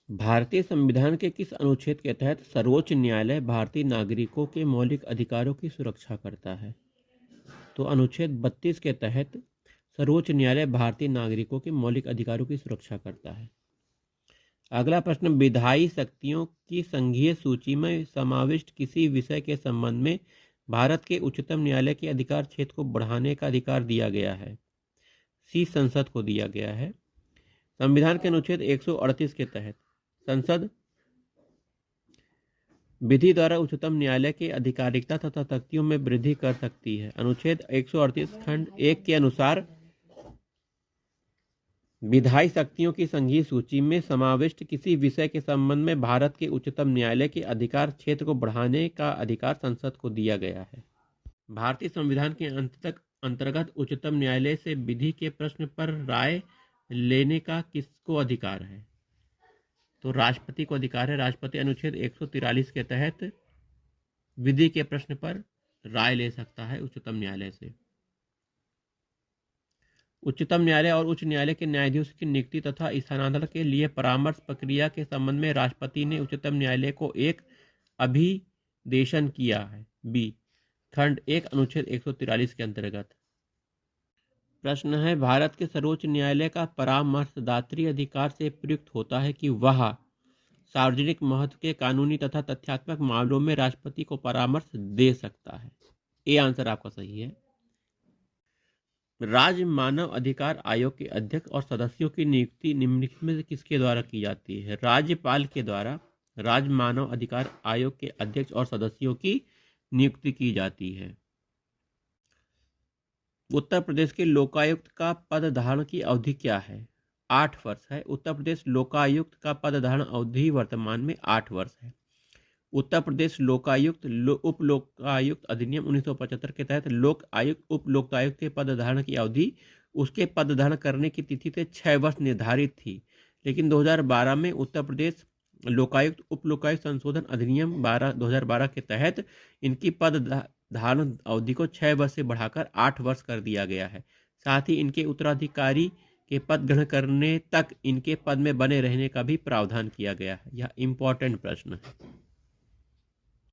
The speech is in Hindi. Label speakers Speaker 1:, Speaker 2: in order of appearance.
Speaker 1: भारतीय संविधान के किस अनुच्छेद के तहत सर्वोच्च न्यायालय भारतीय नागरिकों के मौलिक अधिकारों की सुरक्षा करता है? तो अनुच्छेद 32 के तहत सर्वोच्च न्यायालय भारतीय नागरिकों के मौलिक अधिकारों की सुरक्षा करता है। अगला प्रश्न, विधायी शक्तियों की संघीय सूची में समाविष्ट किसी विषय के संबंध में भारत के उच्चतम न्यायालय के अधिकार क्षेत्र को बढ़ाने का अधिकार दिया गया है? सी, संसद को दिया गया है। संविधान के अनुच्छेद 138 के तहत संसद विधि द्वारा उच्चतम न्यायालय के आधिकारिकता तथा शक्तियों में वृद्धि कर सकती है। अनुच्छेद 138 खंड 1 के अनुसार विधायी शक्तियों की संघीय सूची में समाविष्ट किसी विषय के संबंध में भारत के उच्चतम न्यायालय के अधिकार क्षेत्र को बढ़ाने का अधिकार संसद को दिया गया है। भारतीय संविधान के अंतर्गत उच्चतम न्यायालय से विधि के प्रश्न पर राय लेने का किसको अधिकार है? तो राष्ट्रपति को अधिकार है। राष्ट्रपति अनुच्छेद 143 के तहत विधि के प्रश्न पर राय ले सकता है उच्चतम न्यायालय से। उच्चतम न्यायालय और उच्च न्यायालय के न्यायाधीशों की नियुक्ति तथा स्थानांतरण के लिए परामर्श प्रक्रिया के संबंध में राष्ट्रपति ने उच्चतम न्यायालय को एक अभिदेशन किया है। बी, खंड 1 अनुच्छेद 143 के अंतर्गत। प्रश्न है, भारत के सर्वोच्च न्यायालय का परामर्शदात्री अधिकार से प्रयुक्त होता है कि वह सार्वजनिक महत्व के कानूनी तथा तथ्यात्मक मामलों में राष्ट्रपति को परामर्श दे सकता है। ए आंसर आपका सही है। राज्य मानव अधिकार आयोग के अध्यक्ष और सदस्यों की नियुक्ति निम्नलिखित में से किसके द्वारा की जाती है? राज्यपाल के द्वारा राज्य मानव अधिकार आयोग के अध्यक्ष और सदस्यों की नियुक्ति की जाती है। उत्तर प्रदेश के लोकायुक्त का पद धारण की अवधि क्या है? 8 वर्ष है। उत्तर प्रदेश लोकायुक्त का पद धारण अवधि वर्तमान में 8 वर्ष है। उत्तर प्रदेश लोकायुक्त उप लोकायुक्त अधिनियम 1975 के तहत लोक आयुक्त उप लोकायुक्त के पद धारण की अवधि उसके पद धारण करने की तिथि से 6 वर्ष निर्धारित थी, लेकिन 2012 में उत्तर प्रदेश लोकायुक्त उप लोकायुक्त संशोधन अधिनियम 2012 के तहत इनकी पद धारण अवधि को 6 वर्ष से बढ़ाकर 8 वर्ष कर दिया गया है। साथ ही इनके उत्तराधिकारी के पद ग्रहण करने तक इनके पद में बने रहने का भी प्रावधान किया गया है। यह इंपॉर्टेंट प्रश्न है।